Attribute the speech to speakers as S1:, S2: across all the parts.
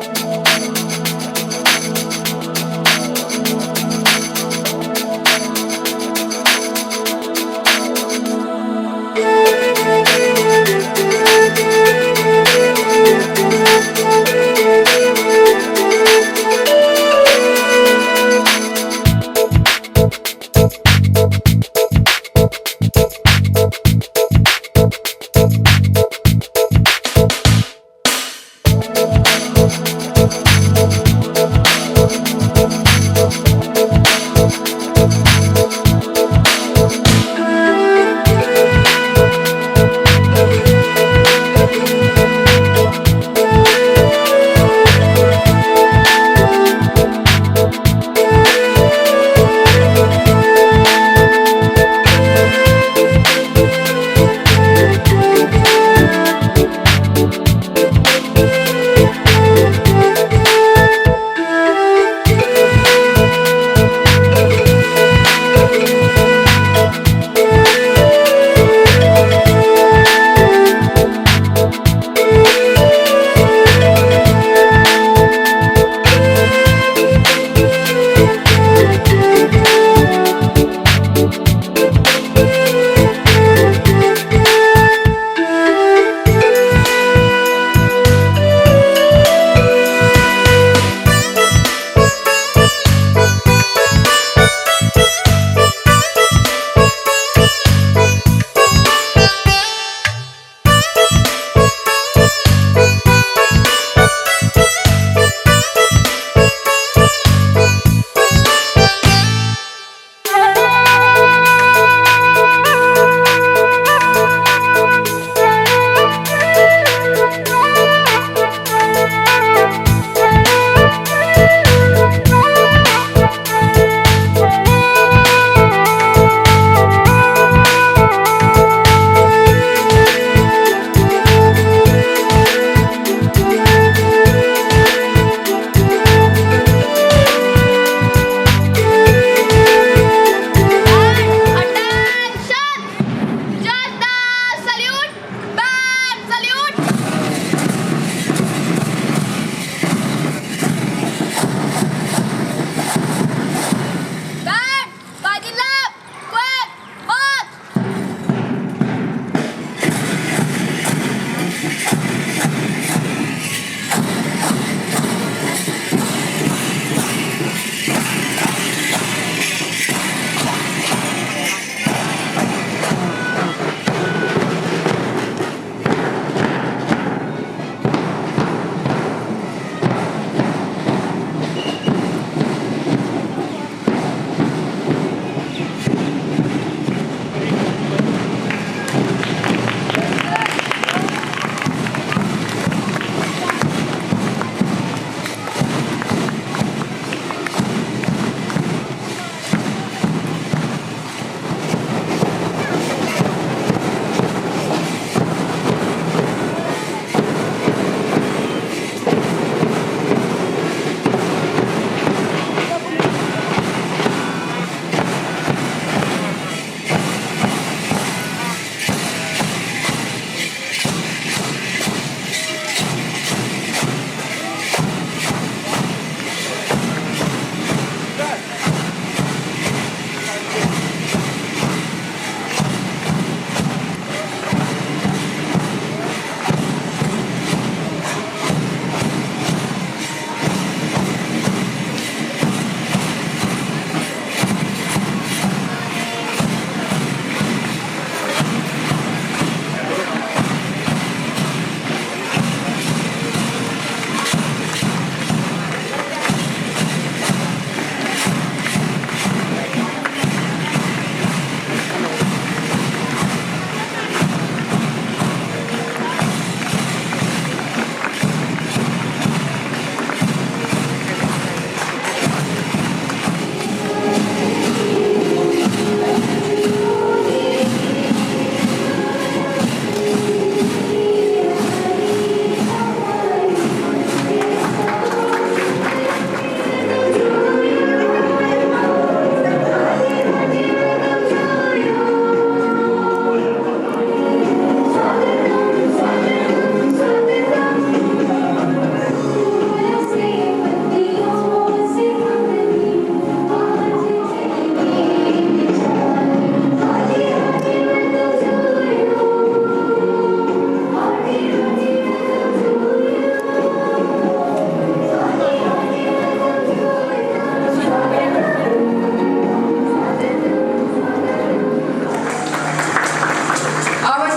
S1: Thank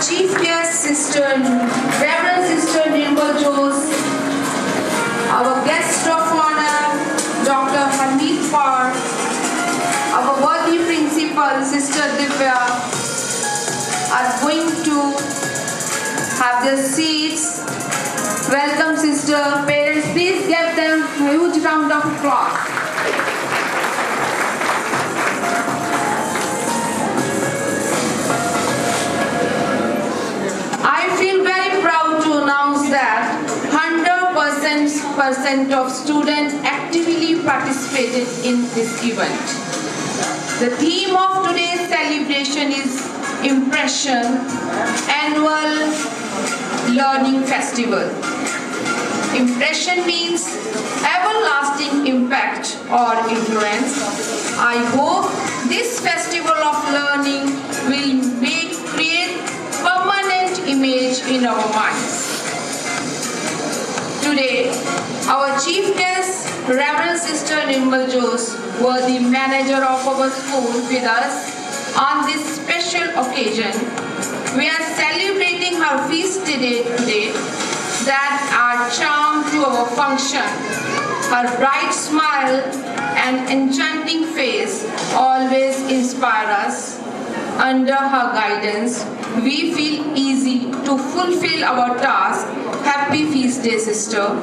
S1: chief guest, Sister Reverend Sister Nirmal Jose, our guest of honor, Dr. Harmeet Kaur, our worthy principal, Sister Divya, are going to have their seats. Welcome, sister. Parents, please give them a huge round of applause. I feel very proud to announce that 100% of students actively participated in this event. The theme of today's celebration is Impression Annual Learning Festival. Impression means everlasting impact or influence. I hope this festival of learning will create permanent image in our minds. Today, our chief guest, Reverend Sister Nirmal Jose, worthy manager of our school with us on this special occasion. We are celebrating her feast day today that are charm to our function. Her bright smile and enchanting face always inspire us. Under her guidance, we feel easy to fulfill our task. Happy feast day, sister.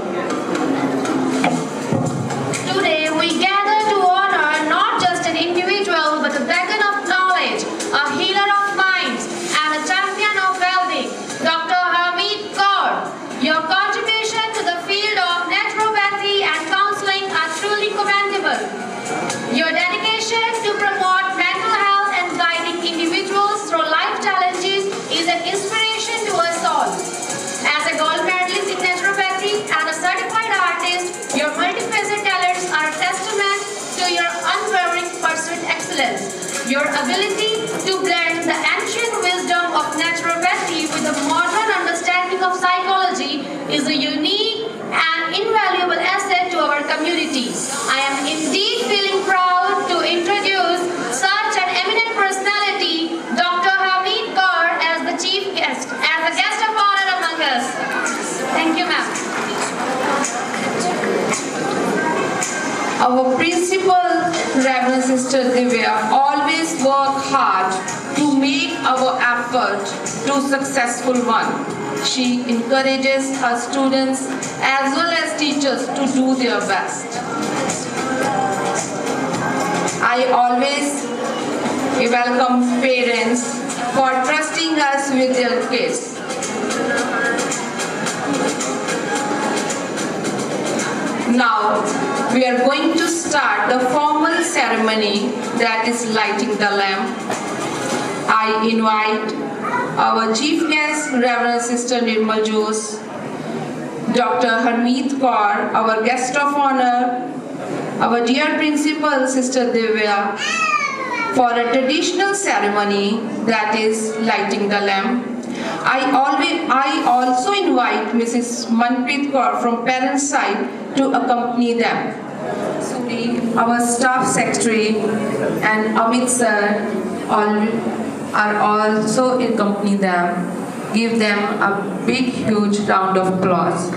S2: Today we gather to honor not just an individual but a beacon of knowledge, a healer of minds and a champion of well-being, Dr. Harmeet Kaur. Your contribution to the field of naturopathy and counseling are truly commendable. Your dedication to promote mental health and guiding individuals through life challenges is an inspiration to us all. As a gold medalist in naturopathy and a certified artist, your multifaceted talents are a testament to your unwavering pursuit excellence. Your ability to blend the ancient wisdom of naturopathy with a modern understanding of psychology is a unique and invaluable asset to our community. I am indeed feeling proud to introduce such an eminent personality, Dr. Harmeet Kaur, as the chief guest, as a guest of honor among us. Thank you, ma'am.
S1: Our principal, Reverend Sister Divya, always work hard to make our effort to successful one. She encourages her students as well as teachers to do their best. I always welcome parents for trusting us with their kids. Now, we are going to start the formal ceremony that is lighting the lamp. I invite our chief guest, Reverend Sister Nirmal Jose, Dr. Harmeet Kaur, our guest of honor, our dear principal, Sister Divya, for a traditional ceremony that is lighting the lamp. I also invite Mrs. Manpreet Kaur from parents' side to accompany them. Our staff secretary and Amit sir are also accompany them. Give them a big, huge round of applause.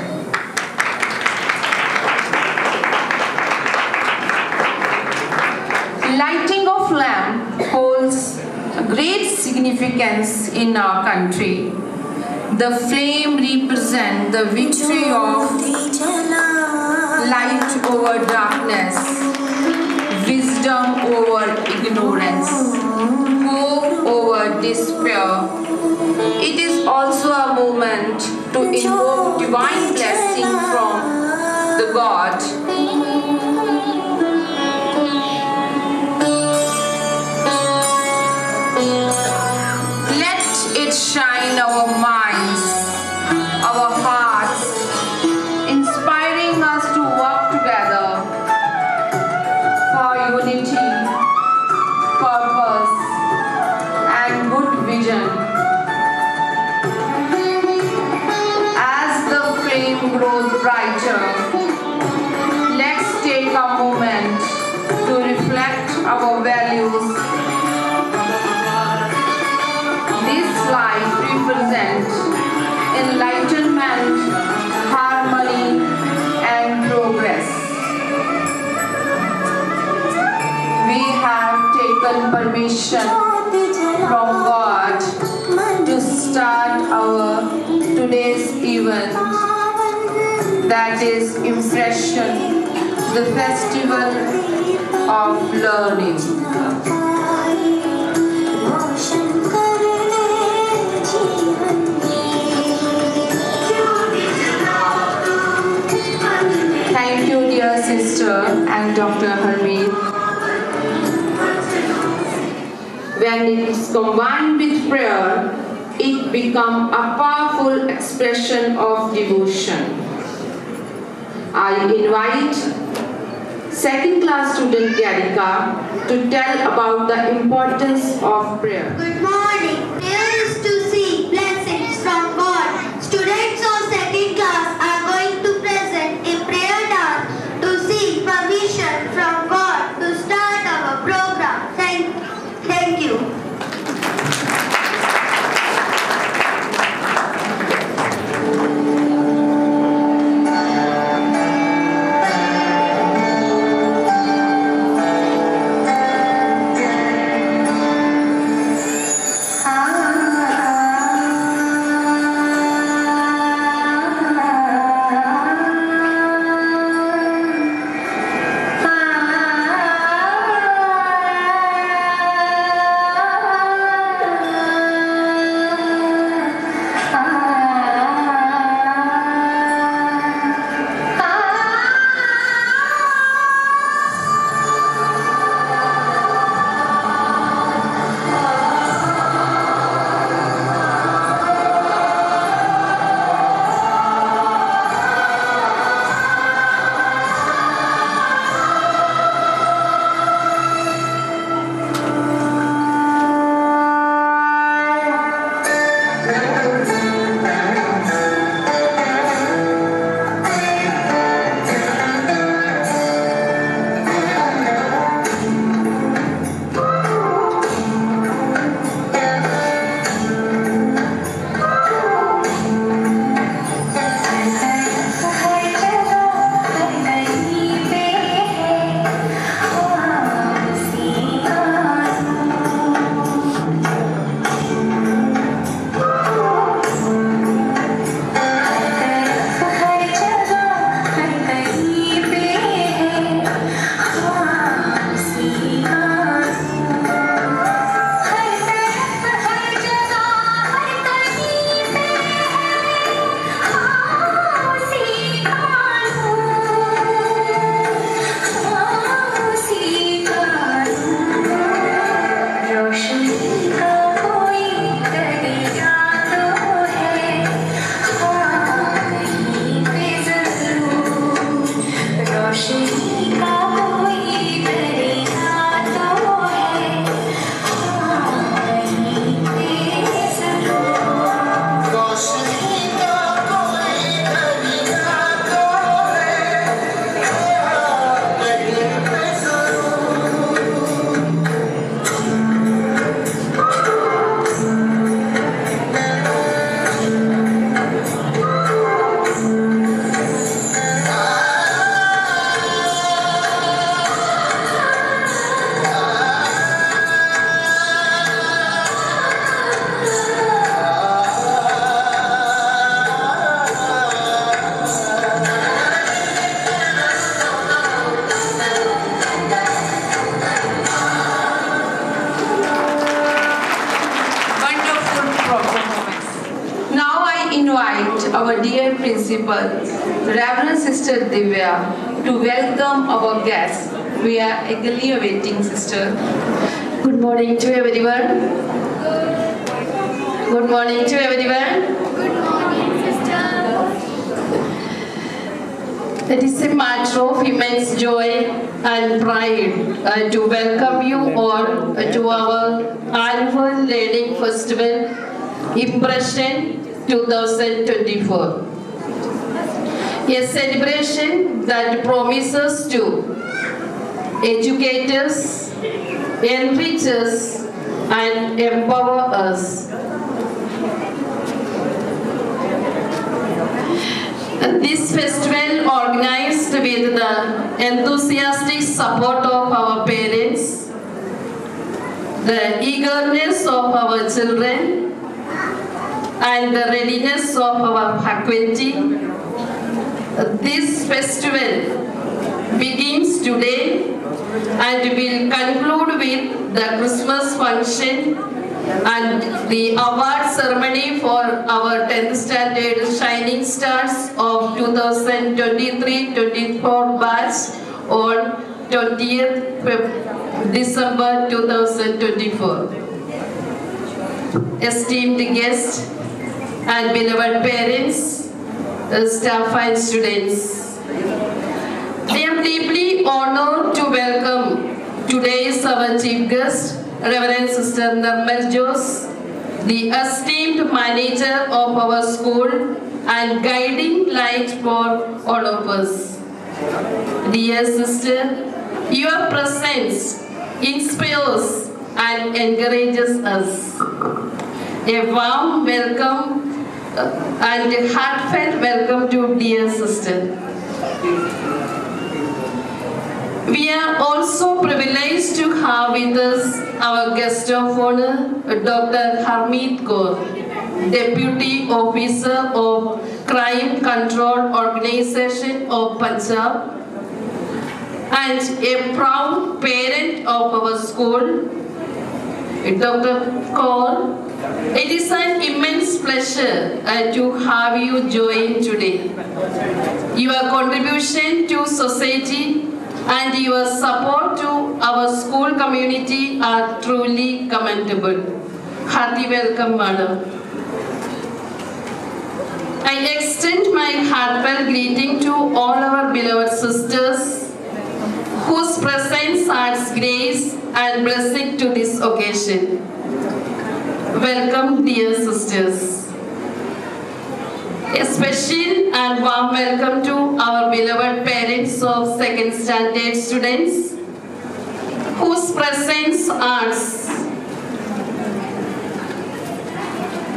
S1: Lighting of lamp holds great significance in our country. The flame represents the victory of light over darkness, wisdom over ignorance, hope over despair. It is also a moment to invoke divine blessing from the God. Let it shine our minds, our hearts, inspiring us to work together for unity, purpose, and good vision. As the flame grows brighter, let's take a moment to reflect our values. This light represents permission from God to start our today's event, that is Impression, the festival of learning. Thank you, dear sister and Dr. Harmeet. When it is combined with prayer, it becomes a powerful expression of devotion. I invite second class student Garika to tell about the importance of prayer.
S3: Good morning. Prayer is to seek blessings from God. Students of second class are going to present a prayer dance to seek permission from God to start our program. Thank you.
S1: Our dear principal, Reverend Sister Divya, to welcome our guests. We are eagerly awaiting, sister.
S4: Good morning to everyone. Good morning to everyone.
S3: Good morning, sister.
S4: It is a matter of immense joy and pride to welcome you all to our annual learning festival, Impression 2024. A celebration that promises to educate us, enrich us, and empower us. This festival, organized with the enthusiastic support of our parents, the eagerness of our children, and the readiness of our faculty. This festival begins today and will conclude with the Christmas function and the award ceremony for our 10th standard Shining Stars of 2023-24 batch on 20th December 2024. Esteemed guests and beloved parents, staff and students, I am deeply honored to welcome today's our chief guest, Reverend Sister Nirmal Jose, the esteemed manager of our school and guiding light for all of us. Dear sister, your presence inspires and encourages us. A warm welcome and a heartfelt welcome to dear sister. We are also privileged to have with us our guest of honor, Dr. Harmeet Kaur, Deputy Officer of Crime Control Organization of Punjab, and a proud parent of our school. Dr. Kaur, it is an immense pleasure to have you join today. Your contribution to society and your support to our school community are truly commendable. Hearty welcome, madam. I extend my heartfelt greeting to all our beloved sisters whose presence adds grace and blessing to this occasion. Welcome, dear sisters. A special and warm welcome to our beloved parents of second standard students whose presence adds.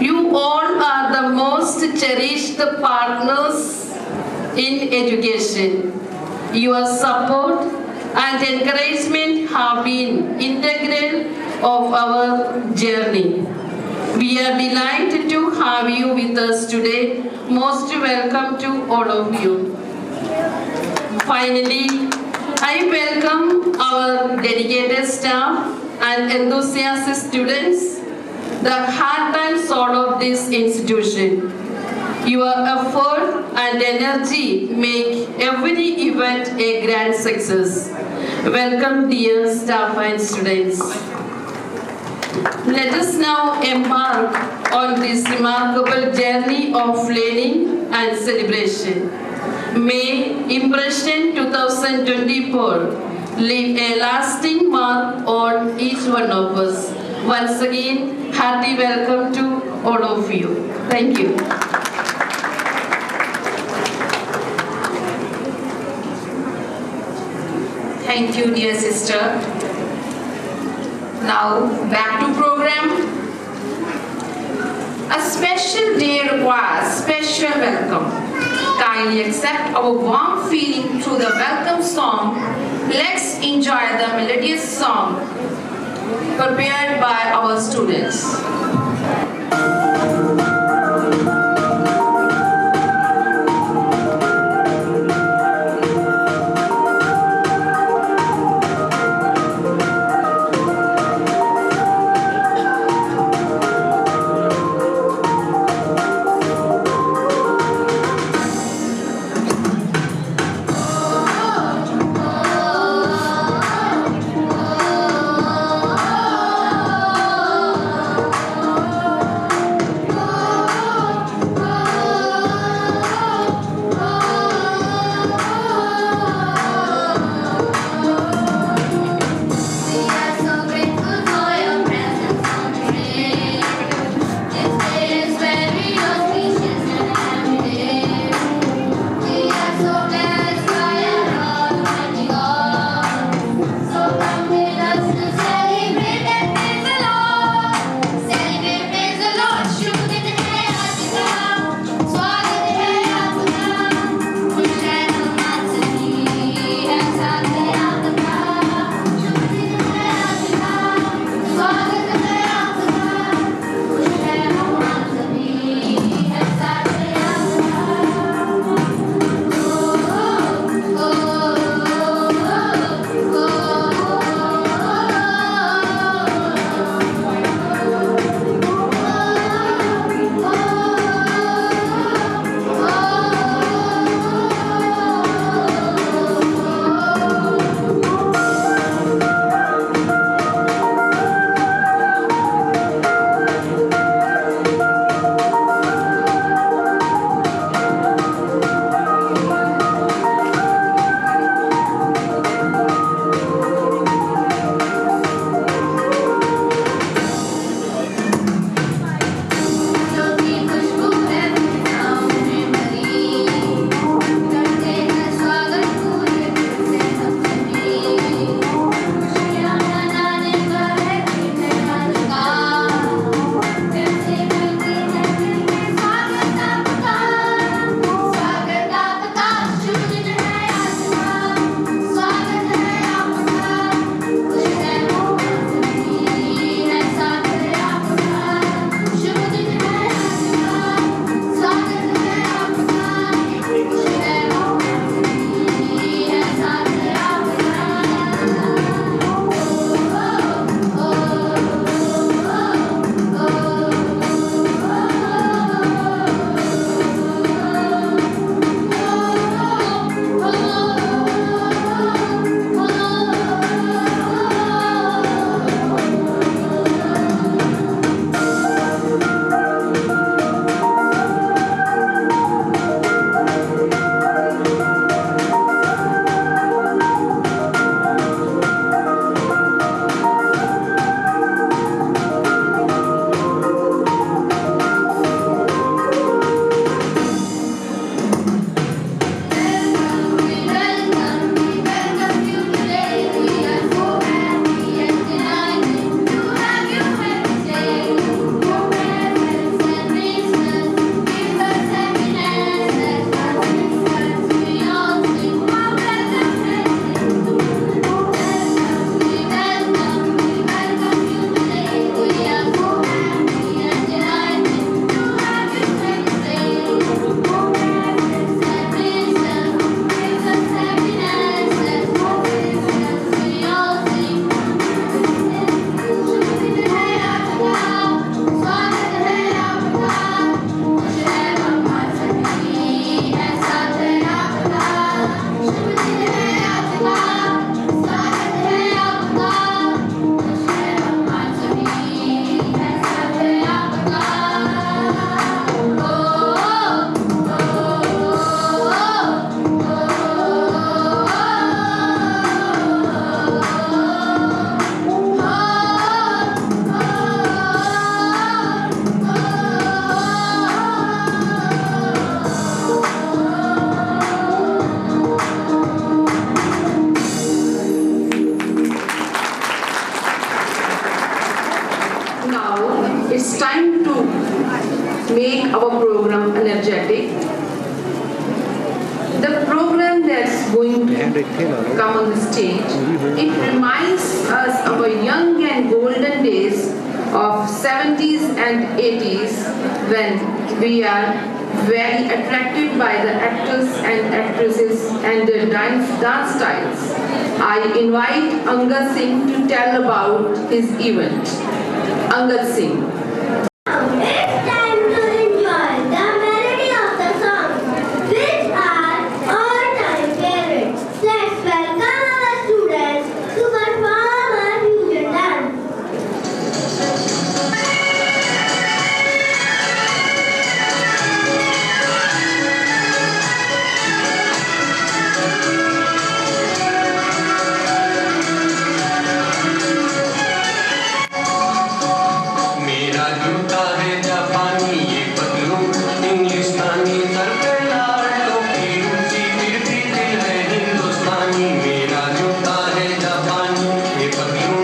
S4: You all are the most cherished partners in education. Your support and encouragement have been integral of our journey. We are delighted to have you with us today. Most welcome to all of you. Finally, I welcome our dedicated staff and enthusiastic students, the heart and soul of this institution. Your effort and energy make every event a grand success. Welcome, dear staff and students. Let us now embark on this remarkable journey of learning and celebration. May Impression 2024 leave a lasting mark on each one of us. Once again, hearty welcome to all of you. Thank you.
S1: Thank you, dear sister. Now, back to program. A special day requires special welcome. Kindly accept our warm feeling through the welcome song. Let's enjoy the melodious song prepared by our students. make our program energetic. The program that's going to come on the stage, it reminds us of our young and golden days of 70s and 80s when we are very attracted by the actors and actresses and their dance styles. I invite Angad Singh to tell about his event. Angad Singh.
S3: It's time to enjoy the melody of the songs, which are all-time favorites. Let's welcome our students to perform our fusion dance.
S5: मेरा जूता है जापानी ये Patlu इंग्लिस्तानी sir पे लाल टोपी रूसी फिर भी दिल है हिंदुस्तानी मेरा जूता है जापानी ये पतलू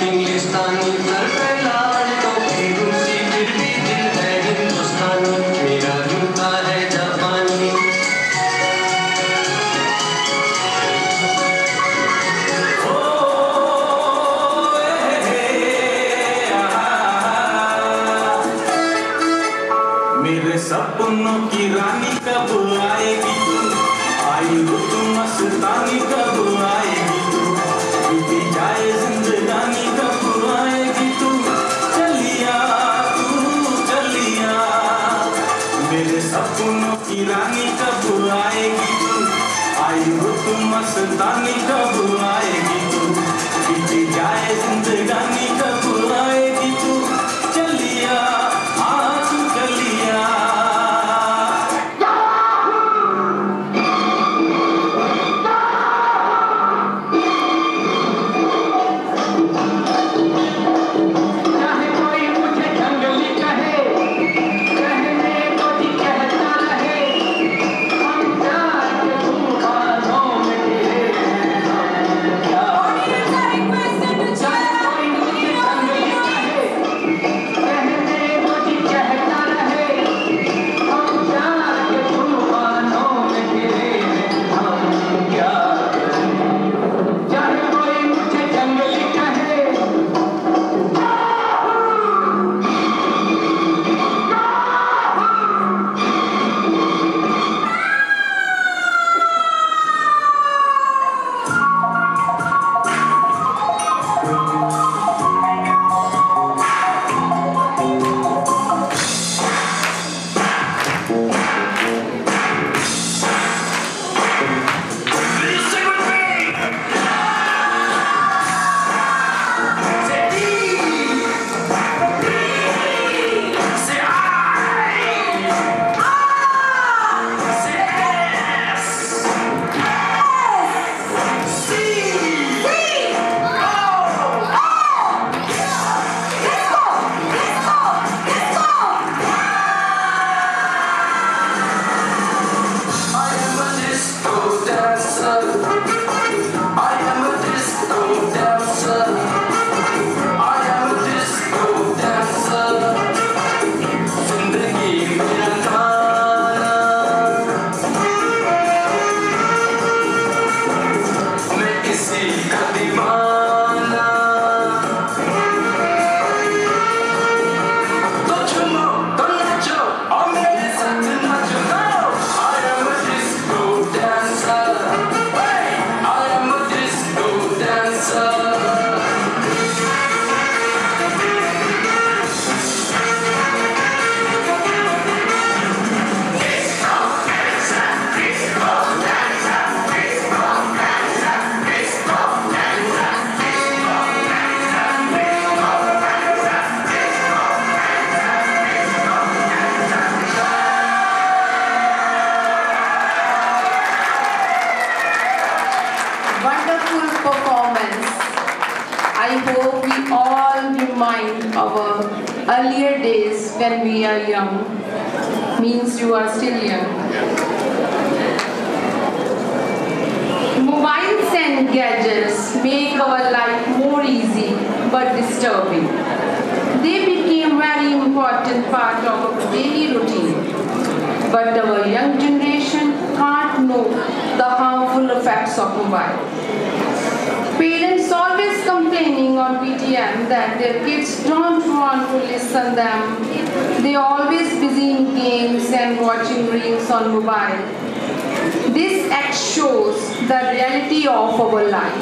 S5: इंग्लिस्तानी सर पे लाल टोपी रूसी फिर भी दिल है हिंदुस्तानी मेरा जूता है जापानी
S6: मेरे सपनों की रानी कब आएगी तू आई हो तू मस्तानी कब आएगी तू बीती जाए जिंदगानी कब आएगी तू चलिया मेरे सपनों की रानी कब आएगी तू आई हो तू मस्तानी कब आएगी तू बीती जाए जिंदगानी कब आएगी तू चलिया तू चलिया
S5: चाहे कोई मुझे जंगली कहे कहने को भी कहता रहे हम जाके तूफानों में गिरे चाहे कोई मुझे जंगली कहे कहने को भी कहता रहे हम जाके तूफानों में गिरे हम क्या करें चाहे कोई मुझे जंगली कहे
S1: Wonderful performance. I hope we all remind our earlier days when we are young. Means you are still young. Mobiles and gadgets make our life more easy but disturbing. They became very important part of our daily routine. But our young generation can't know the harmful effects of mobile. Parents always complaining on PTM that their kids don't want to listen them. They always busy in games and watching reels on mobile. This act shows the reality of our life.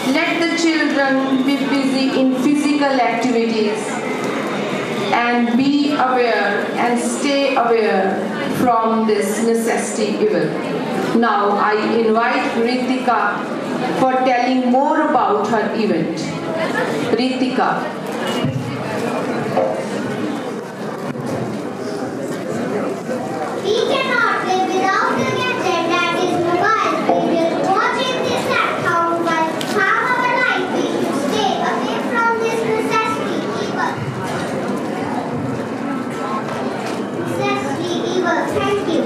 S1: Let the children be busy in physical activities and be aware and stay aware from this necessity evil. Now I invite Ritika for telling more about her event. Ritika.
S3: We cannot live without the gadget that is mobile. We will watch in this act how mobile harm our life. We should stay away from this necessity evil. Necessity evil. Thank you.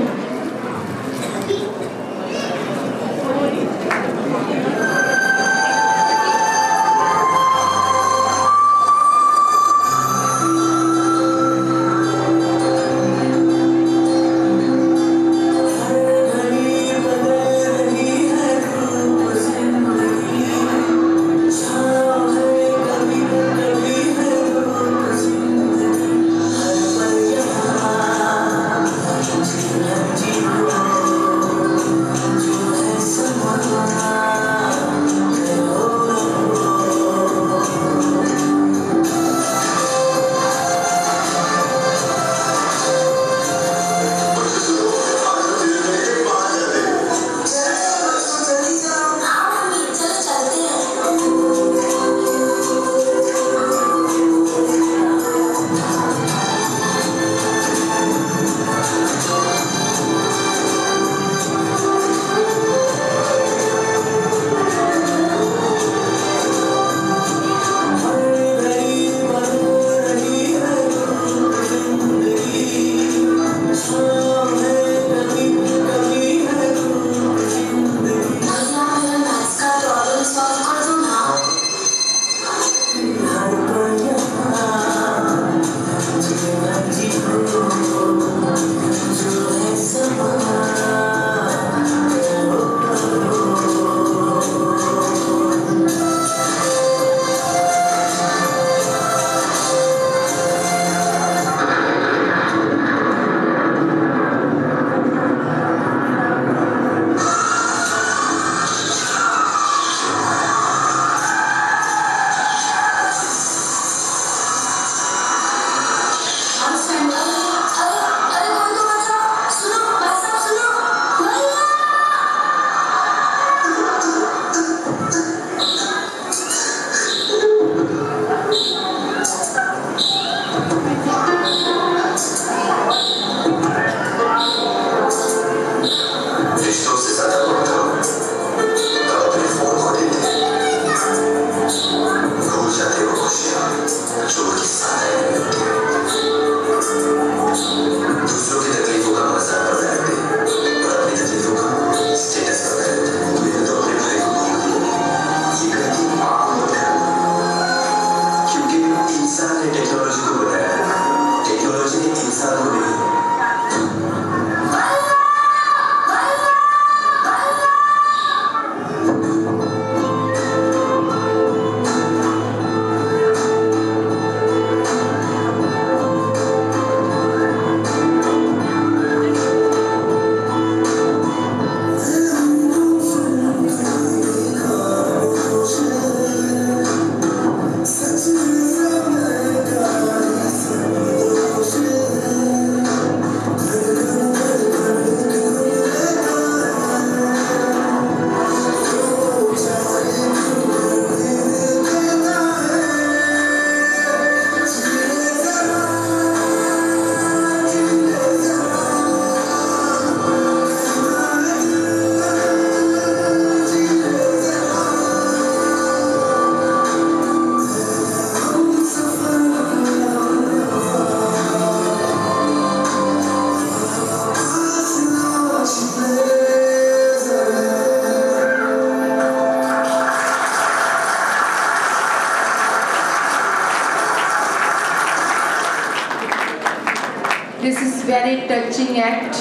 S1: This is very touching act.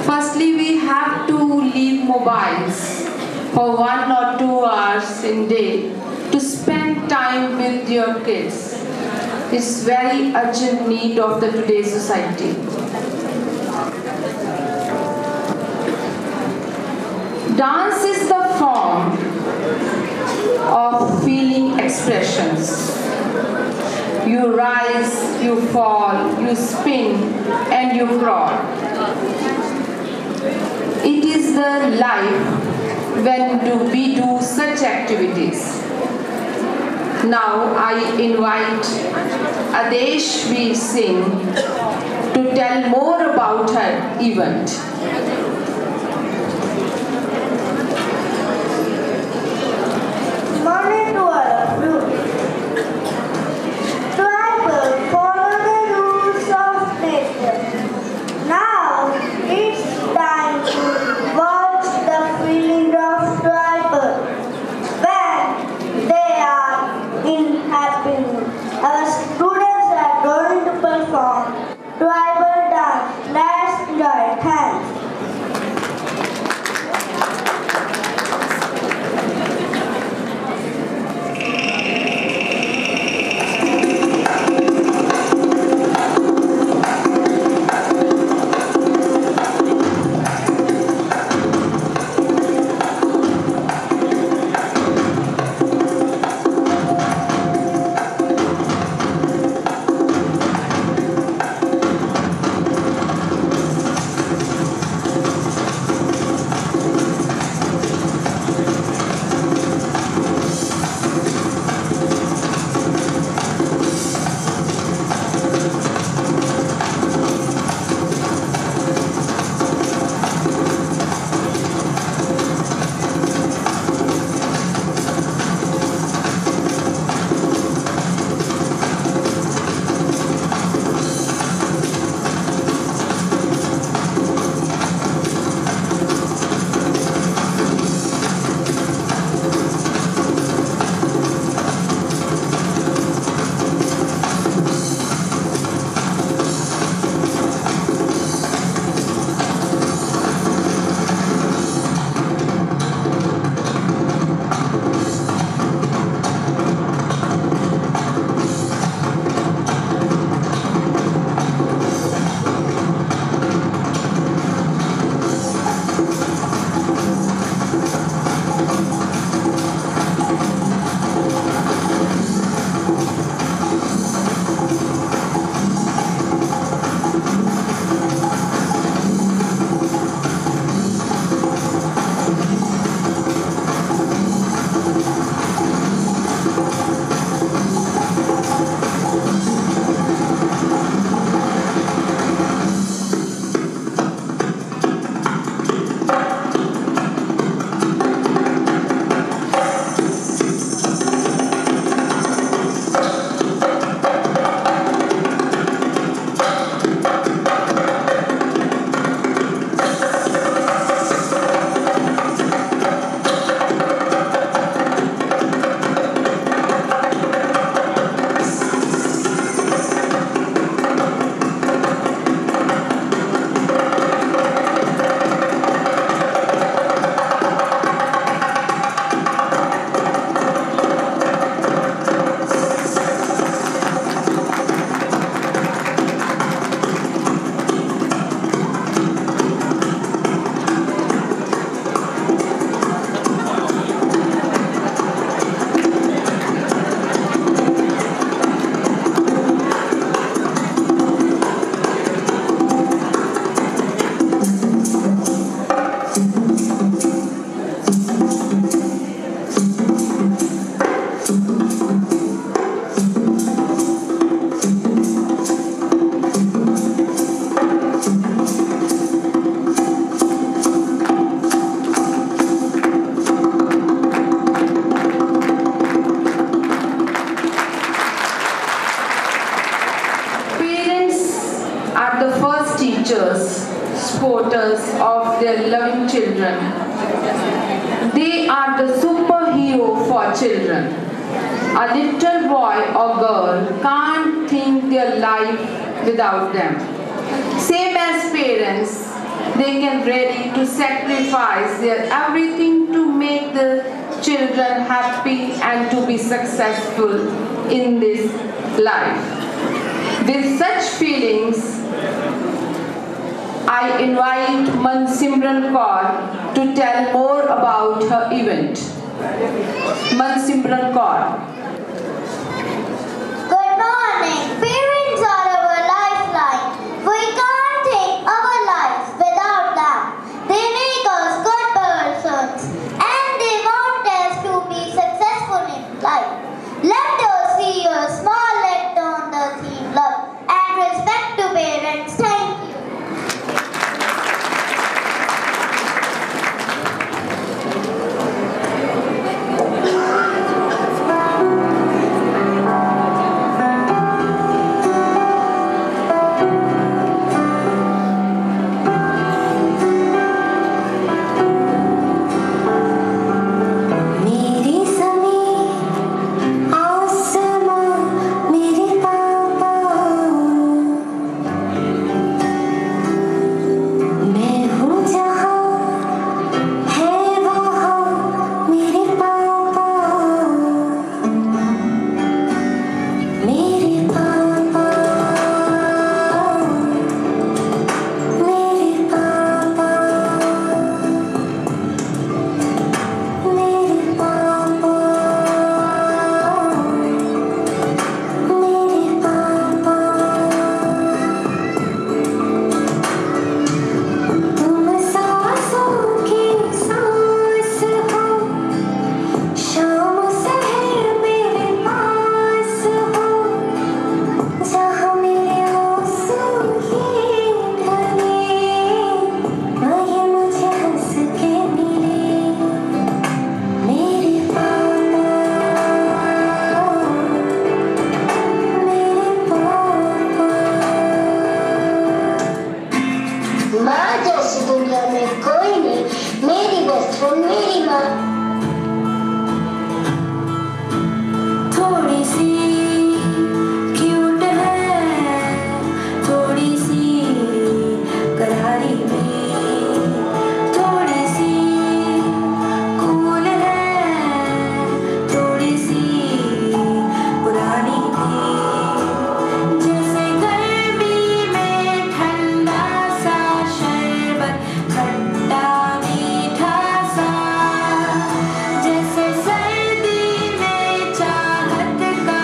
S1: Firstly, we have to leave mobiles for 1 or 2 hours in day to spend time with your kids. It's very urgent need of the today's society. Dance is the form of feeling expressions. You rise, you fall, you spin, and you crawl. It is the life when we do such activities. Now I invite Adeshvi Singh to tell more about her event.
S3: Morning to all of you. Tribal follow the rules of nature. Now it's time to watch the feeling of tribal when they are in happiness. Our students are going to perform tribal dance. Let's enjoy it. Thanks.
S1: supporters of their loving children. They are the superhero for children. A little boy or girl can't think their life without them. parents, they can ready to sacrifice their everything to make the children happy and to be successful in this life. With such feelings, I invite Mansimran Kaur to tell more about her event. Mansimran Kaur.
S3: Good morning. Parents are our lifeline. We can't take our lives without them. They make us good persons and they want us to be successful in life. Let us see a small letter on the theme love and respect to parents. Thank you.
S7: मेरी ज़मीं आसमां मेरे पापा, मैं हूँ जहाँ है वहाँ मेरे पापा, मेरे पापा, मेरे पापा, मेरे पापा, मेरे पापा। तुम सांसों की सांस हो, शाम सहर मेरे पास हो, जहाँ मेरे आंसू ही ढले, वहीं मुझे हंस के मिले। मेरे पापा, मेरे पापा। माँ जैसी दुनिया में कोई नहीं, मेरी बेस्ट फ्रेंड मेरी माँ। थोड़ी सी क्यूट है, थोड़ी सी करारी भी, थोड़ी सी कूल है, थोड़ी सी पुरानी भी। जैसे गर्मी में ठंडा सा शरबत, खट्टा मीठा सा, जैसे सर्दी में चाहत का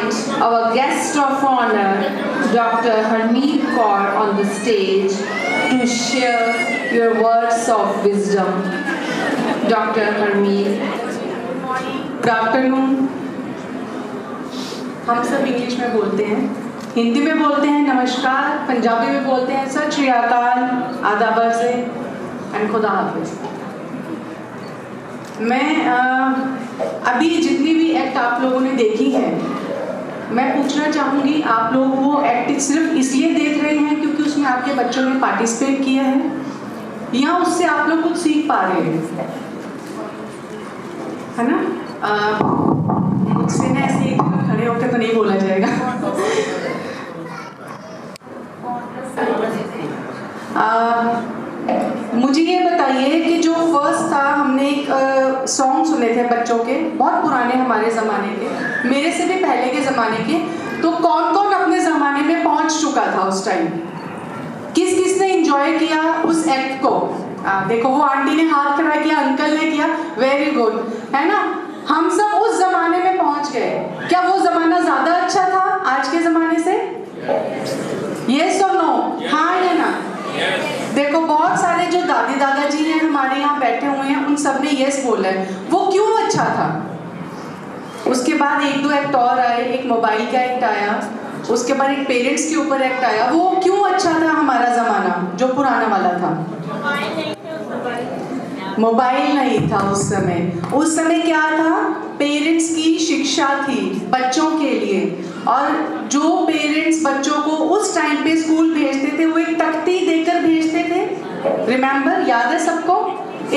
S1: invite our guest of honor, Dr. Harmeet Kaur, on the stage to share your words of wisdom. Dr. Harmeet.
S8: Good afternoon. हम सब इंग्लिश में बोलते हैं, हिंदी में बोलते हैं नमस्कार, पंजाबी में बोलते हैं सत श्री अकाल, आदाब अर्ज़ एंड खुदा हाफिज़। मैं अभी जितनी भी एक्ट आप लोगों ने देखी है, मैं पूछना चाहूँगी आप लोग वो एक्ट सिर्फ इसलिए देख रहे हैं क्योंकि उसमें आपके बच्चों ने पार्टिसिपेट किया है, या उससे आप लोग कुछ सीख पा रहे हैं, है ना? मुझसे ना ऐसे एक जगह खड़े होकर तो नहीं बोला जाएगा। मुझे ये बताइए कि जो फर्स्ट था, हमने एक सॉन्ग सुने थे बच्चों के, बहुत पुराने हमारे ज़माने के, मेरे से भी पहले के ज़माने के, तो कौन कौन अपने ज़माने में पहुंच चुका था उस टाइम? किस किस ने एंजॉय किया उस एक्ट को? देखो वो आंटी ने हाथ खड़ा किया, अंकल ने किया, वेरी गुड, है ना? हम सब उस ज़माने में पहुंच गए। क्या वो ज़माना ज़्यादा अच्छा था आज के ज़माने से? यस और नो? हाँ या ना? देखो बहुत सारे जो दादी दादाजी हैं हमारे यहाँ बैठे हुए हैं, उन सब ने यस बोला है। वो क्यों अच्छा था? उसके बाद एक दो एक्ट और आए, एक मोबाइल का एक्ट आया, उसके बाद एक पेरेंट्स के ऊपर एक्ट आया। वो क्यों अच्छा था हमारा ज़माना जो पुराना वाला था? मोबाइल नहीं था उस समय। उस समय क्या था? पेरेंट्स की शिक्षा थी बच्चों के लिए, और जो पेरेंट्स बच्चों को उस टाइम पे स्कूल भेजते थे वो एक तख्ती देकर भेजते थे। रिमेंबर, याद है सबको?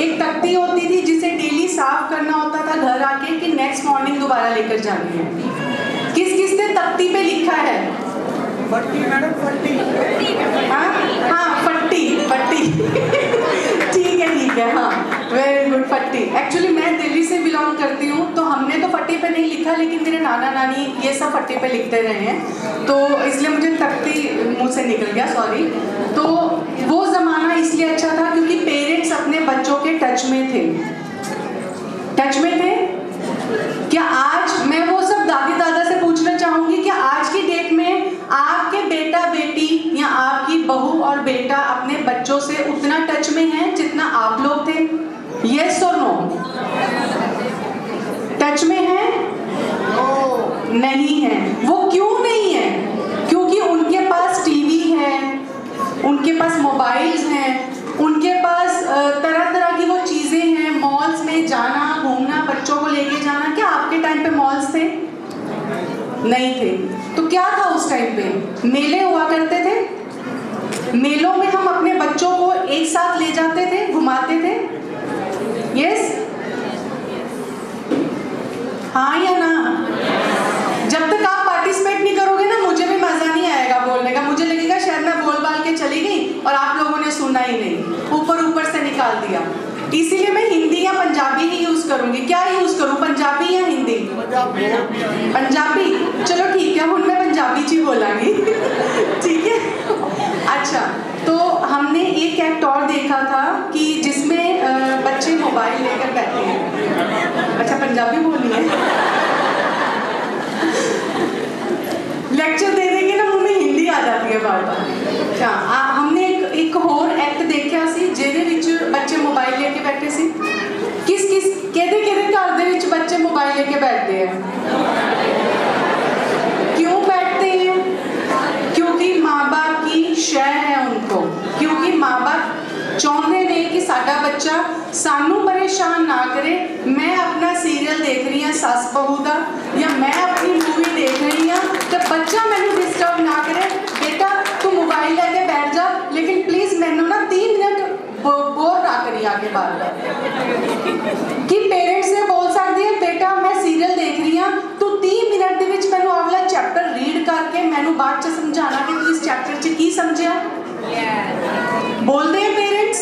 S8: एक तख्ती होती थी जिसे डेली साफ करना होता था घर आके कि नेक्स्ट मॉर्निंग दोबारा लेकर जानी है। किस किस ने तख्ती पे लिखा है? फट्टी मैडम, फट्टी। हाँ फट्टी, फट्टी। ठीक है, हाँ वेरी गुड, फट्टी। एक्चुअली मैं दिल्ली से बिलोंग करती हूँ, तो हमने तो फट्टी पे नहीं लिखा, लेकिन मेरे नाना नानी ये सब फट्टी पे लिखते रहे हैं, तो इसलिए मुझे तख्ती मुंह से निकल गया, सॉरी। तो वो ज़माना इसलिए अच्छा था क्योंकि पेरेंट्स अपने बच्चों के टच में थे। टच में थे क्या? आज मैं वो सब दादी दादा से पूछना चाहूँगी कि आज की डेट में आपके बेटा बेटी या आपकी बहू और बेटा अपने बच्चों से उतना टच में हैं जितना आप लोग थे? यस और नो? टच में हैं? नहीं है। वो क्यों नहीं है? क्योंकि उनके पास टीवी है, उनके पास मोबाइल्स हैं, उनके पास तरह तरह की वो चीज़ें हैं, मॉल्स में जाना, घूमना, बच्चों को लेके जाना। क्या आपके टाइम पे मॉल्स थे? नहीं थे। तो क्या था उस टाइम पे? मेले हुआ करते थे। मेलों में हम अपने बच्चों को एक साथ ले जाते थे, घुमाते थे। यस? हाँ या ना? जब तक आप पार्टिसिपेट नहीं करोगे ना, मुझे भी मजा नहीं आएगा बोलने का। मुझे लगेगा शायद मैं बोल बाल के चली गई और आप लोगों ने सुना ही नहीं, ऊपर ऊपर से निकाल दिया। इसीलिए मैं हिंदी या पंजाबी ही यूज करूंगी। क्या यूज करूं, पंजाबी या हिंदी? पंजाबी। चलो ठीक है, हुण मैं पंजाबी जी बोलांगी। ठीक है, अच्छा। तो हमने एक एक्ट और देखा था कि जिसमें बच्चे मोबाइल लेकर बैठे हैं। अच्छा, पंजाबी बोलनी है? लेक्चर दे देंगे ना, मुंह में हिंदी आ जाती है बार बार। अच्छा, हमने एक और एक्ट देखा सी ਜਿਹਦੇ ਵਿੱਚ ਬੱਚੇ मोबाइल लेके बैठे सी। किस किस ਕਿਹਦੇ घर ਦੇ ਵਿੱਚ ਬੱਚੇ मोबाइल लेके बैठते हैं? क्यों बैठते हैं? क्योंकि माँ बाप की शय है उनको, क्योंकि माँ बाप चाहते हैं कि साडा बच्चा सानू परेशान ना करे। मैं अपना सीरियल देख रही हूँ सस बहू का, या मैं अपनी मूवी देख रही हूँ, तो बच्चा मैनू डिस्टर्ब ना करे। बेटा तू मोबाइल लेके बैठ जा, लेकिन प्लीज मैनू ना 3 मिनट बोर ना करी आके बार बार। कि पेरेंट्स ने बोल सकते हैं बेटा मैं सीरियल देख रही हूँ, तू 3 मिनट ਦੇ ਵਿੱਚ मैनू अगला चैप्टर रीड करके मैनू बाद च समझाना कि तू इस चैप्टर च की समझिया। बोलते हैं पेरेंट्स?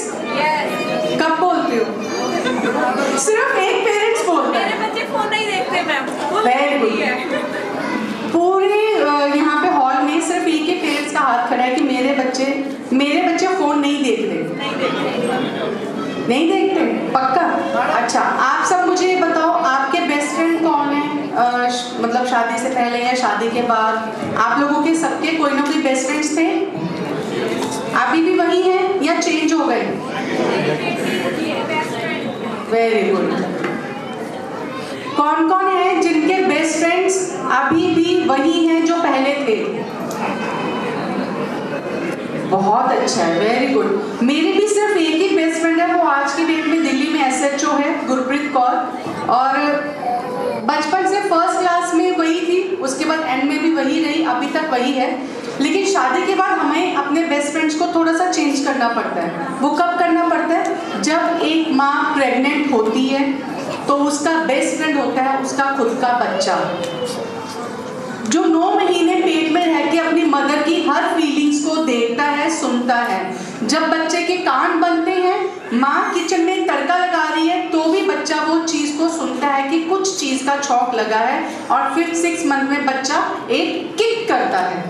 S8: कब बोलते हो? सिर्फ एक पेरेंट्स बोलते हैं।
S9: मेरे बच्चे फोन नहीं देखते मैम।
S8: Very good. पूरे यहाँ पे हॉल में सिर्फ एक ही पेरेंट्स का हाथ खड़ा है कि मेरे बच्चे फोन नहीं देखते। नहीं देखते? पक्का? अच्छा, आप सब मुझे बताओ आपके बेस्ट फ्रेंड कौन है? मतलब शादी से पहले या शादी के बाद आप लोगों के सबके कोई ना कोई बेस्ट फ्रेंड्स थे? अभी भी वही हैं या चेंज हो गए? Very good. कौन कौन है जिनके बेस्ट फ्रेंड्स अभी भी वही हैं जो पहले थे? बहुत अच्छा है, वेरी गुड। मेरी भी सिर्फ एक ही बेस्ट फ्रेंड है, वो आज की डेट में दिल्ली में SHO है, गुरप्रीत कौर। और बचपन से फर्स्ट क्लास में वही थी, उसके बाद एंड में भी वही रही, अभी तक वही है। लेकिन शादी के बाद हमें अपने बेस्ट फ्रेंड्स को थोड़ा सा चेंज करना पड़ता है। वो कब करना पड़ता है? जब एक माँ प्रेग्नेंट होती है तो उसका बेस्ट फ्रेंड होता है उसका खुद का बच्चा, जो 9 महीने पेट में रह के अपनी मदर की हर फीलिंग्स को देखता है, सुनता है। जब बच्चे के कान बनते हैं, माँ किचन में तड़का लगा रही है तो भी बच्चा वो चीज़ को सुनता है कि कुछ चीज़ का छौंक लगा है, और फिर 6 मंथ में बच्चा एक किक करता है।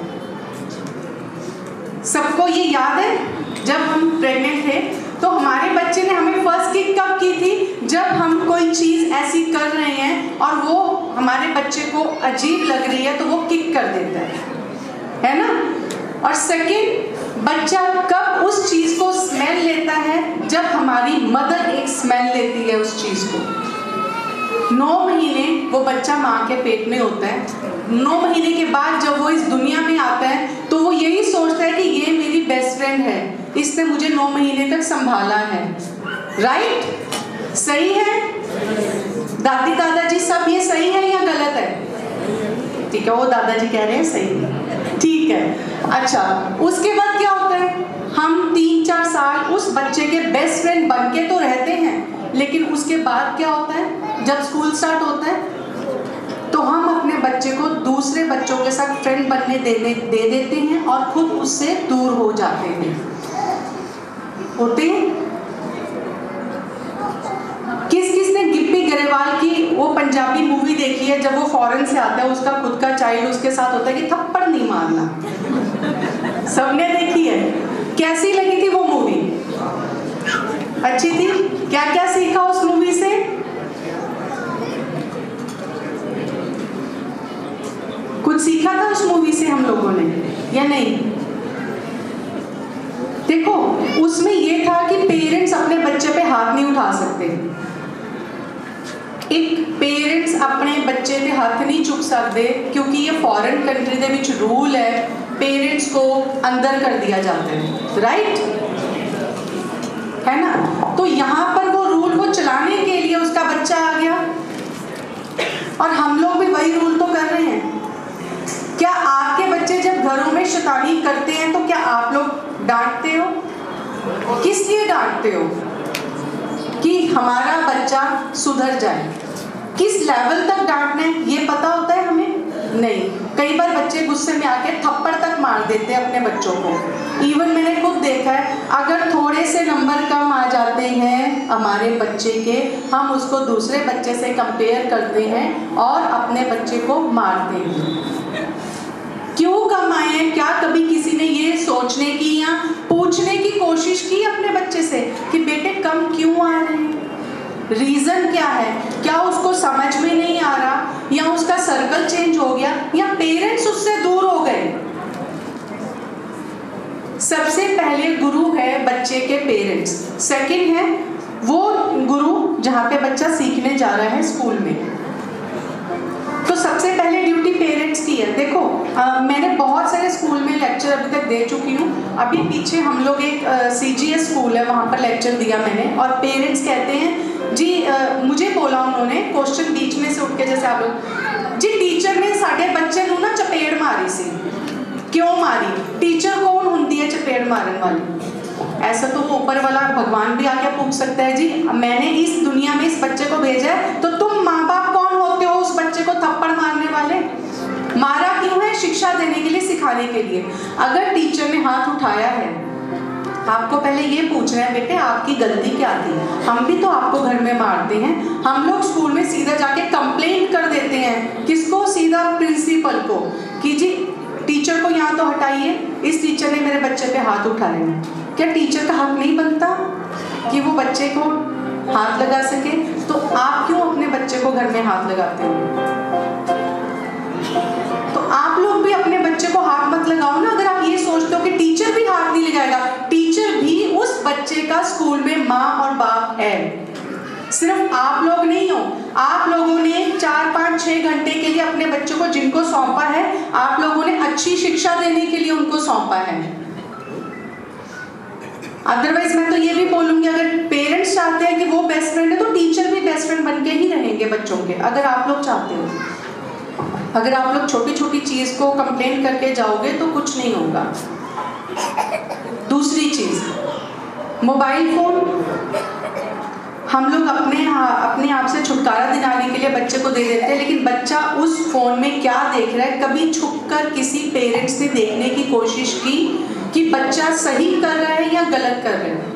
S8: सबको ये याद है, जब हम प्रेग्नेंट थे तो हमारे बच्चे ने हमें फर्स्ट किक कब की थी? जब हम कोई चीज़ ऐसी कर रहे हैं और वो हमारे बच्चे को अजीब लग रही है तो वो किक कर देता है ना? और सेकंड, बच्चा कब उस चीज़ को स्मेल लेता है? जब हमारी मदर एक स्मेल लेती है उस चीज़ को। 9 महीने वो बच्चा माँ के पेट में होता है। 9 महीने के बाद जब वो इस दुनिया में आता है तो वो यही सोचता है कि ये मेरी बेस्ट फ्रेंड है, इसने मुझे 9 महीने तक संभाला है। राइट? सही है? दादी दादाजी सब ये सही है या गलत है? ठीक है, वो दादाजी कह रहे हैं सही है। ठीक है। अच्छा, उसके बाद क्या होता है? हम 3-4 साल उस बच्चे के बेस्ट फ्रेंड बन के तो रहते हैं, लेकिन उसके बाद क्या होता है? जब स्कूल स्टार्ट होता है तो हम अपने बच्चे को दूसरे बच्चों के साथ फ्रेंड बनने दे देते हैं और खुद उससे दूर हो जाते हैं। होते हैं? किस किस ने गिप्पी गरेवाल की वो पंजाबी मूवी देखी है? जब वो फॉरेन से आता है, उसका खुद का चाइल्ड उसके साथ होता है कि थप्पड़ नहीं मारना। सबने देखी है? कैसी लगी थी वो मूवी? अच्छी थी? क्या क्या सीखा उस मूवी से? कुछ सीखा था उस मूवी से हम लोगों ने या नहीं? देखो, उसमें ये था कि पेरेंट्स अपने बच्चे पे हाथ नहीं उठा सकते। एक पेरेंट्स अपने बच्चे पे हाथ नहीं चुक सकते, क्योंकि ये foreign country they which rule है, पेरेंट्स को अंदर कर दिया जाता है। राइट? है ना? तो यहाँ पर वो रूल को चलाने के लिए उसका बच्चा आ गया, और हम लोग भी वही रूल तो कर रहे हैं। क्या आपके बच्चे जब घरों में शैतानी करते हैं तो क्या आप लोग डांटते हो? किस लिए डांटते हो? कि हमारा बच्चा सुधर जाए। किस लेवल तक डांटना है ये पता होता है हमें? नहीं। कई बार बच्चे गुस्से में आके थप्पड़ तक मार देते हैं अपने बच्चों को। इवन मैंने खुद देखा है, अगर थोड़े से नंबर कम आ जाते हैं हमारे बच्चे के, हम उसको दूसरे बच्चे से कंपेयर करते हैं और अपने बच्चे को मारते हैं। क्यों कम आए हैं? क्या कभी किसी ने ये सोचने की या पूछने की कोशिश की अपने बच्चे से कि बेटे कम क्यों आ रहे हैं? रीजन क्या है? क्या उसको समझ में नहीं आ रहा, या उसका सर्कल चेंज हो गया, या पेरेंट्स उससे दूर हो गए? सबसे पहले गुरु है बच्चे के पेरेंट्स। सेकंड है वो गुरु जहाँ पे बच्चा सीखने जा रहा है स्कूल में। तो सबसे पहले ड्यूटी पेरेंट्स की है। देखो, मैंने बहुत सारे स्कूल में लेक्चर अभी तक दे चुकी हूँ। अभी पीछे हम लोग एक CGS स्कूल है, वहाँ पर लेक्चर दिया मैंने, और पेरेंट्स कहते हैं जी, मुझे बोला उन्होंने क्वेश्चन बीच में से उठ के, जैसे आप लोग जी, टीचर ने साढ़े बच्चे नू ना चपेड़ मारी सी। क्यों मारी? टीचर कौन होती है चपेड़ मारने वाली? ऐसा तो वो ऊपर वाला भगवान भी आके पूछ सकता है, जी मैंने इस दुनिया में इस बच्चे को भेजा है, तो तुम माँ बाप कौन होते हो उस बच्चे को थप्पड़ मारने वाले? मारा क्यों है? शिक्षा देने के लिए, सिखाने के लिए। अगर टीचर ने हाथ उठाया है, आपको पहले ये पूछना है, बेटे आपकी गलती क्या थी? हम भी तो आपको घर में मारते हैं। हम लोग स्कूल में सीधा जाके कंप्लेंट कर देते हैं। किसको? सीधा प्रिंसिपल को, कि जी टीचर को यहाँ तो हटाइए, इस टीचर ने मेरे बच्चे पे हाथ उठाए हैं। क्या टीचर का हक नहीं बनता कि वो बच्चे को हाथ लगा सके? तो आप क्यों अपने बच्चे को घर में हाथ लगाते हो? का स्कूल में माँ और बाप है। सिर्फ आप लोग नहीं हो, आप लोगों ने 4, 5, 6 घंटे के लिए अपने बच्चों को जिनको सौंपा है, आप लोगों ने अच्छी शिक्षा देने के लिए उनको सौंपा है। अदरवाइज मैं तो ये भी बोलूंगी, अगर पेरेंट्स चाहते हैं कि वो बेस्ट फ्रेंड है तो टीचर भी बेस्ट फ्रेंड बन के ही रहेंगे बच्चों के, अगर आप लोग चाहते हो। अगर आप लोग छोटी छोटी चीज को कंप्लेन करके जाओगे तो कुछ नहीं होगा। दूसरी चीज, मोबाइल फोन हम लोग अपने आप से छुटकारा दिलाने के लिए बच्चे को दे देते हैं, लेकिन बच्चा उस फोन में क्या देख रहा है, कभी छुपकर किसी पेरेंट्स ने देखने की कोशिश की कि बच्चा सही कर रहा है या गलत कर रहा है?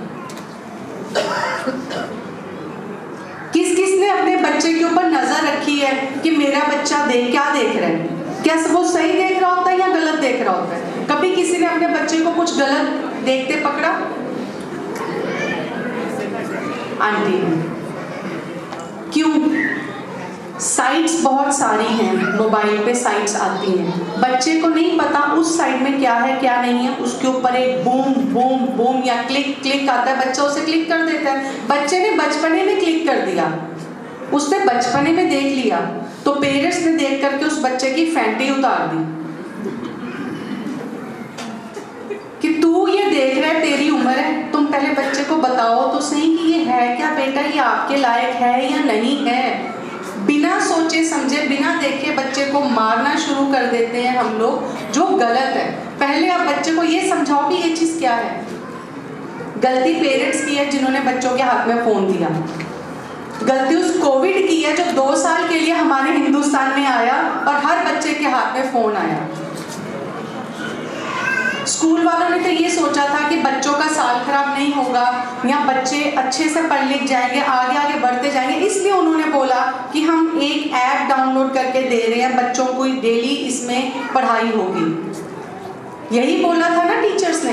S8: किस ने अपने बच्चे के ऊपर नजर रखी है कि मेरा बच्चा क्या देख रहा है, क्या वो सही देख रहा होता है या गलत देख रहा होता है? कभी किसी ने अपने बच्चे को कुछ गलत देखते पकड़ा? आंटी, क्यों? साइट्स बहुत सारी हैं, मोबाइल पे साइट्स आती हैं, बच्चे को नहीं पता उस साइट में क्या है क्या नहीं है, उसके ऊपर एक बूम बूम बूम या क्लिक क्लिक आता है, बच्चा उसे क्लिक कर देता है। बच्चे ने बचपने में क्लिक कर दिया, उसने बचपने में देख लिया, तो पेरेंट्स ने देख करके उस बच्चे की फैंटी उतार दी कि तू ये देख रहा है, तेरी उम्र है, तुम पहले बच्चे को बताओ तो सही कि ये है क्या बेटा, ये आपके लायक है या नहीं है। बिना सोचे समझे, बिना देखे बच्चे को मारना शुरू कर देते हैं हम लोग, जो गलत है। पहले आप बच्चे को ये समझाओ कि ये चीज क्या है। गलती पेरेंट्स की है जिन्होंने बच्चों के हाथ में फोन दिया, गलती उस कोविड की है जो 2 साल के लिए हमारे हिंदुस्तान में आया और हर बच्चे के हाथ में फोन आया। स्कूल वालों ने तो ये सोचा था कि बच्चों का साल खराब नहीं होगा या बच्चे अच्छे से पढ़ लिख जाएंगे, आगे आगे बढ़ते जाएंगे, इसलिए उन्होंने बोला कि हम एक ऐप डाउनलोड करके दे रहे हैं, बच्चों को डेली इसमें पढ़ाई होगी। यही बोला था ना टीचर्स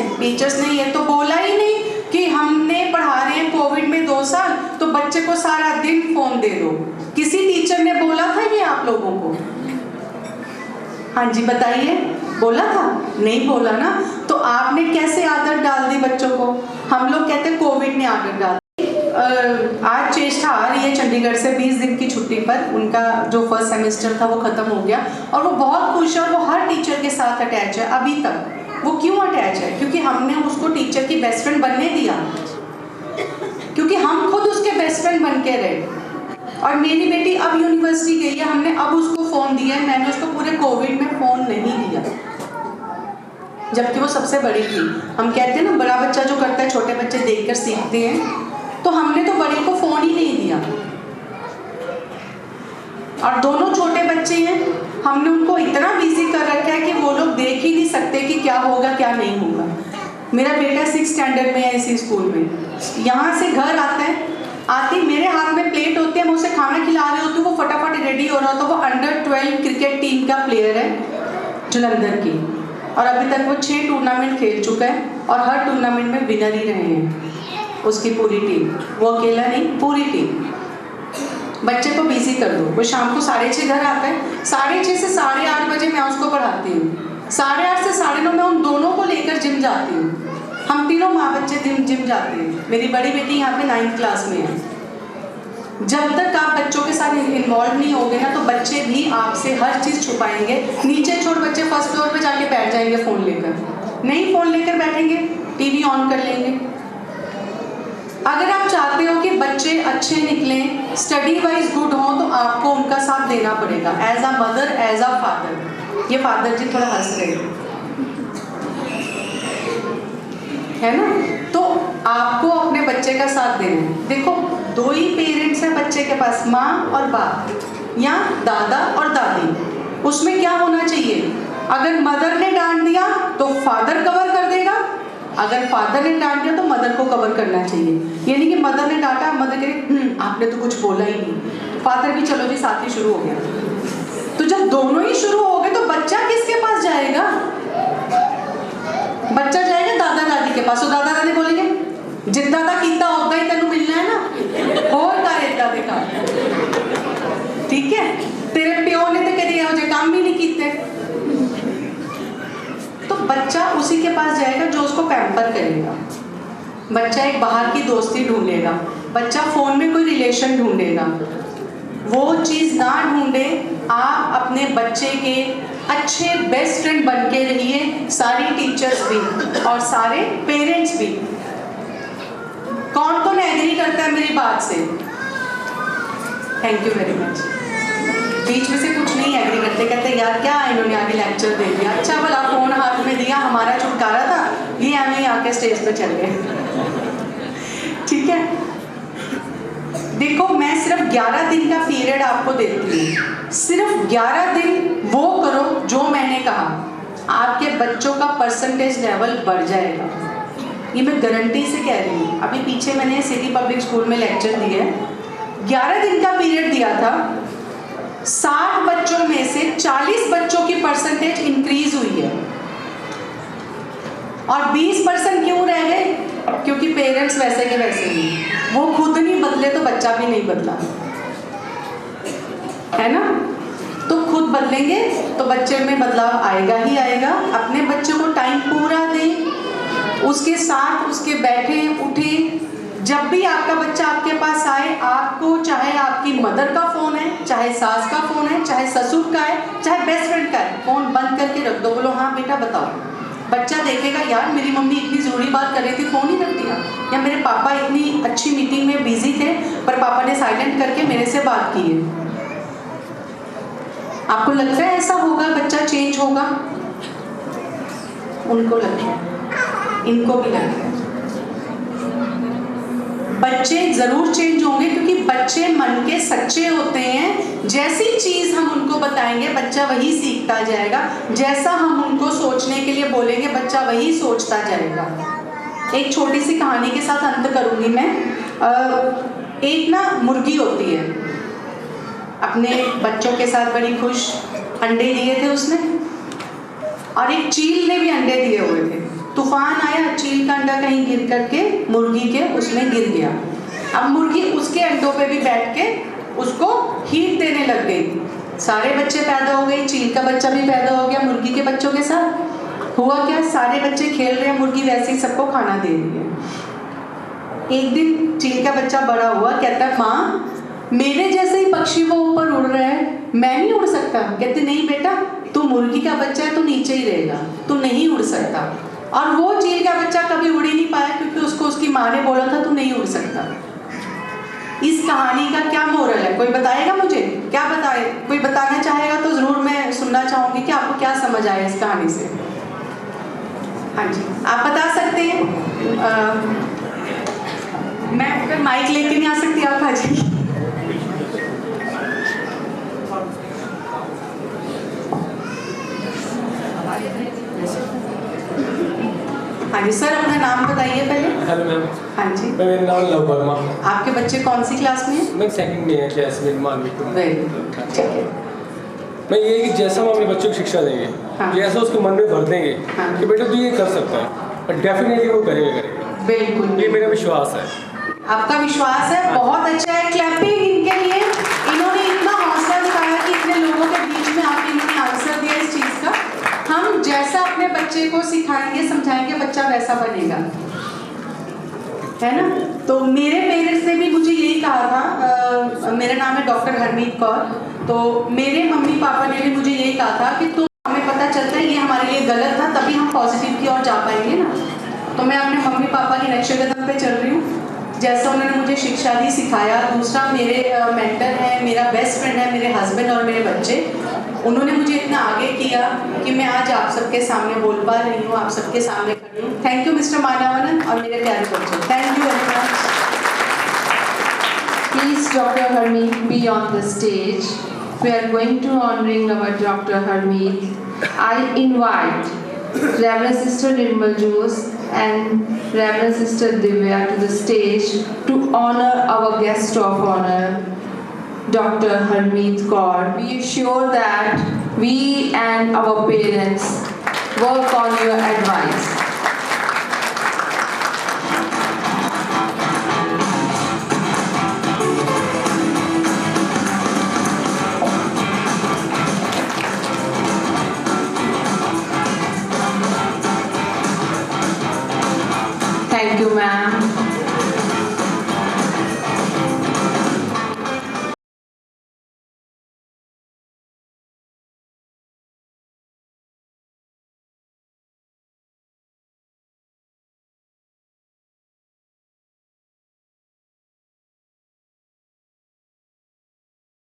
S8: ने ये तो बोला ही नहीं कि हमने पढ़ा रहे हैं कोविड में 2 साल तो बच्चे को सारा दिन फोन दे दो। किसी टीचर ने बोला था ये आप लोगों को? हाँ जी बताइए, बोला था? नहीं बोला ना, तो आपने कैसे आदत डाल दी बच्चों को? हम लोग कहते हैं कोविड ने आदत डाल दी। आज चेष्टा आ रही है चंडीगढ़ से 20 दिन की छुट्टी पर, उनका जो फर्स्ट सेमेस्टर था वो खत्म हो गया और वो बहुत खुश है और वो हर टीचर के साथ अटैच है अभी तक। वो क्यों अटैच है? क्योंकि हमने उसको टीचर की बेस्ट फ्रेंड बनने दिया, क्योंकि हम खुद उसके बेस्ट फ्रेंड बन के रहे। और मेरी बेटी अब यूनिवर्सिटी गई है, हमने अब उसको फ़ोन दिया है, मैंने उसको पूरे कोविड में फ़ोन नहीं दिया, जबकि वो सबसे बड़ी थी। हम कहते हैं ना बड़ा बच्चा जो करता है छोटे बच्चे देखकर सीखते हैं, तो हमने तो बड़ी को फ़ोन ही नहीं दिया। और दोनों छोटे बच्चे हैं, हमने उनको इतना बिजी कर रखा है कि वो लोग देख ही नहीं सकते कि क्या होगा क्या नहीं होगा। मेरा बेटा 6th स्टैंडर्ड में है इसी स्कूल में, यहाँ से घर आता है, आती मेरे हाथ में प्लेट होती है, मैं उसे खाना खिला रही होती हूँ, वो फटाफट रेडी हो रहा होता है। वो अंडर 12 क्रिकेट टीम का प्लेयर है जलंधर की, और अभी तक वो 6 टूर्नामेंट खेल चुका है और हर टूर्नामेंट में विनर ही रहे हैं उसकी पूरी टीम, वो अकेला नहीं पूरी टीम। बच्चे को बिजी कर दो, वो शाम को 6:30 घर आता है, 6:30 से 8:30 बजे मैं उसको पढ़ाती हूँ, 8:30 से 9:30 मैं उन दोनों को लेकर जिम जाती हूँ। हम तीनों माँ बच्चे जिम जाते हैं। मेरी बड़ी बेटी यहाँ पे 9th क्लास में है। जब तक आप बच्चों के साथ इन्वॉल्व नहीं होगे ना, तो बच्चे भी आपसे हर चीज़ छुपाएंगे। नीचे छोड़ बच्चे फर्स्ट फ्लोर पे जाके बैठ जाएंगे फ़ोन लेकर, नहीं फ़ोन लेकर बैठेंगे, टीवी ऑन कर लेंगे। अगर आप चाहते हो कि बच्चे अच्छे निकलें, स्टडी वाइज गुड हों, तो आपको उनका साथ देना पड़ेगा as a mother, as a father. ये फादर जी थोड़ा हंस रहे है ना, तो आपको अपने बच्चे का साथ देना है। देखो 2 ही पेरेंट्स हैं बच्चे के पास, माँ और बाप या दादा और दादी। उसमें क्या होना चाहिए? अगर मदर ने डांट दिया तो फादर कवर कर देगा, अगर फादर ने डांट दिया तो मदर को कवर करना चाहिए। ये नहीं कि मदर ने डांटा, मदर कहे आपने तो कुछ बोला ही नहीं, फादर भी चलो जी साथ ही शुरू हो गया। तो जब दोनों ही शुरू हो गए तो बच्चा किसके पास जाएगा? बच्चा जाएगा दादा दादी के पास, तो दादा दादी बोलेंगे जिद्दा दा कीता होगा ही तेनू मिलना है ना, और कर इदा दे कर, ठीक है, तेरे प्यो ने तो कभी यहो काम भी नहीं किए। तो बच्चा उसी के पास जाएगा जो उसको पैम्पर करेगा। बच्चा एक बाहर की दोस्ती ढूंढेगा, बच्चा फ़ोन में कोई रिलेशन ढूंढेगा। वो चीज़ ना ढूंढे, आप अपने बच्चे के अच्छे बेस्ट फ्रेंड बन के रहिए, सारी टीचर्स भी और सारे पेरेंट्स भी। कौन कौन एग्री करता है मेरी बात से? Thank you very much. बीच में से कुछ नहीं एग्री करते, कहते यार क्या इन्होंने आगे लेक्चर दे दिया, अच्छा भला फ़ोन हाथ में दिया, हमारा छुटकारा था, ये हमें आके स्टेज पे चल गए। ठीक है, देखो मैं सिर्फ 11 दिन का पीरियड आपको देती हूँ, सिर्फ 11 दिन वो करो जो मैंने कहा, आपके बच्चों का परसेंटेज लेवल बढ़ जाएगा। ये मैं गारंटी से कह रही हूँ। अभी पीछे मैंने सिटी पब्लिक स्कूल में लेक्चर दिए, 11 दिन का पीरियड दिया था, 60 बच्चों में से 40 बच्चों की परसेंटेज इंक्रीज हुई है। और 20% क्यों रह गए? क्योंकि पेरेंट्स वैसे के वैसे ही, वो खुद नहीं बदले तो बच्चा भी नहीं बदला, है ना? तो खुद बदलेंगे तो बच्चे में बदलाव आएगा ही आएगा। अपने बच्चे को टाइम पूरा दें, उसके साथ उसके बैठे उठे। जब भी आपका बच्चा आपके पास आए, आपको चाहे आपकी मदर का फ़ोन है, चाहे सास का फ़ोन है, चाहे ससुर का है, चाहे बेस्ट फ्रेंड का है, फ़ोन बंद करके रख दो, बोलो हाँ बेटा बताओ। बच्चा देखेगा यार मेरी मम्मी इतनी ज़रूरी बात कर रही थी, फ़ोन ही रख दिया, या मेरे पापा इतनी अच्छी मीटिंग में बिजी थे पर पापा ने साइलेंट करके मेरे से बात की है। आपको लगता है ऐसा होगा, बच्चा चेंज होगा? उनको लगता है, इनको भी लगता है। बच्चे जरूर चेंज होंगे क्योंकि बच्चे मन के सच्चे होते हैं। जैसी चीज हम उनको बताएंगे बच्चा वही सीखता जाएगा, जैसा हम उनको सोचने के लिए बोलेंगे बच्चा वही सोचता जाएगा। एक छोटी सी कहानी के साथ अंत करूंगी मैं। एक ना मुर्गी होती है, अपने बच्चों के साथ बड़ी खुश, अंडे दिए थे उसने, और एक चील ने भी अंडे दिए हुए थे। तूफान आया, चील का अंडा कहीं गिर करके मुर्गी के उसमें गिर गया। अब मुर्गी उसके अंडों पे भी बैठ के उसको हीट देने लग गई। सारे बच्चे पैदा हो गए, चील का बच्चा भी पैदा हो गया मुर्गी के बच्चों के साथ। हुआ क्या, सारे बच्चे खेल रहे हैं, मुर्गी वैसे ही सबको खाना दे रही है। एक दिन चील का बच्चा बड़ा हुआ, कहता है माँ मेरे जैसे ही पक्षी वो ऊपर उड़ रहा है, मैं नहीं उड़ सकता? कहते नहीं बेटा, तू मुर्गी का बच्चा है, तू नीचे ही रहेगा, तू नहीं उड़ सकता। और वो चील का बच्चा कभी उड़ ही नहीं पाया क्योंकि उसको उसकी माँ ने बोला था तू नहीं उड़ सकता। इस कहानी का क्या मोरल है, कोई बताएगा मुझे? क्या बताए? कोई बताना चाहेगा तो जरूर मैं सुनना चाहूंगी कि आपको क्या समझ आया इस कहानी से। हाँ जी, आप बता सकते हैं। मैं अगर माइक लेके नहीं आ सकती, आप आ जाइए। हाँ जी सर, अपना नाम बताइए पहले।
S10: Hello ma'am.
S8: हाँ जी,
S10: मेरा नाम लव वर्मा।
S8: आपके बच्चे कौन सी क्लास में हैं?
S10: मैं सेकंड में क्लास में मानवी।
S8: वेरी गुड, ठीक है।
S10: मैं ये कि जैसा हम अपने बच्चों को शिक्षा देंगे,
S8: हाँ।
S10: जैसा उसके मन में भर देंगे
S8: हाँ।
S10: कि बेटा तू ये कर सकता है, और डेफिनेटली वो करेगा।
S8: बिल्कुल,
S10: ये मेरा विश्वास है।
S8: आपका विश्वास है, बहुत अच्छा है। क्लैपिंग इनके लिए, इन्होंने इतना हौसला दिखाया कि इतने लोगों के बीच में आके इन्होंने आंसर दिया इस चीज़ का। हम जैसा अपने बच्चे को सिखाएंगे समझाएंगे, बच्चा वैसा बनेगा, है ना? तो मेरे पेरेंट्स ने भी मुझे यही कहा था। मेरा नाम है डॉक्टर हरमीत कौर। तो मेरे मम्मी पापा ने भी मुझे यही कहा था कि तुम, हमें पता चलता है ये हमारे लिए गलत था, तभी हम पॉजिटिव की ओर जा पाएंगे ना। तो मैं अपने मम्मी पापा के नक्शे कदम पे चल रही हूँ, जैसा उन्होंने मुझे शिक्षा दी, सिखाया। दूसरा, मेरे मेंटर है, मेरा बेस्ट फ्रेंड है, मेरे हस्बैंड और मेरे बच्चे। उन्होंने मुझे इतना आगे किया कि मैं आज आप सबके सामने बोल पा रही हूँ, आप सबके सामने खड़ी हूँ। थैंक यू मिस्टर मानवानंद और मेरे प्यारे बच्चों, thank you very much.
S1: Please, Dr. Harmeet, be on the stage. We are going to honoring our Dr. Harmeet. I invite Reverend Sister Nirmal Jose and Reverend Sister Divya to the stage to honor our guest of honor, Dr. Harmeet Kaur. Be sure that we and our parents work on your advice. Thank you, ma'am.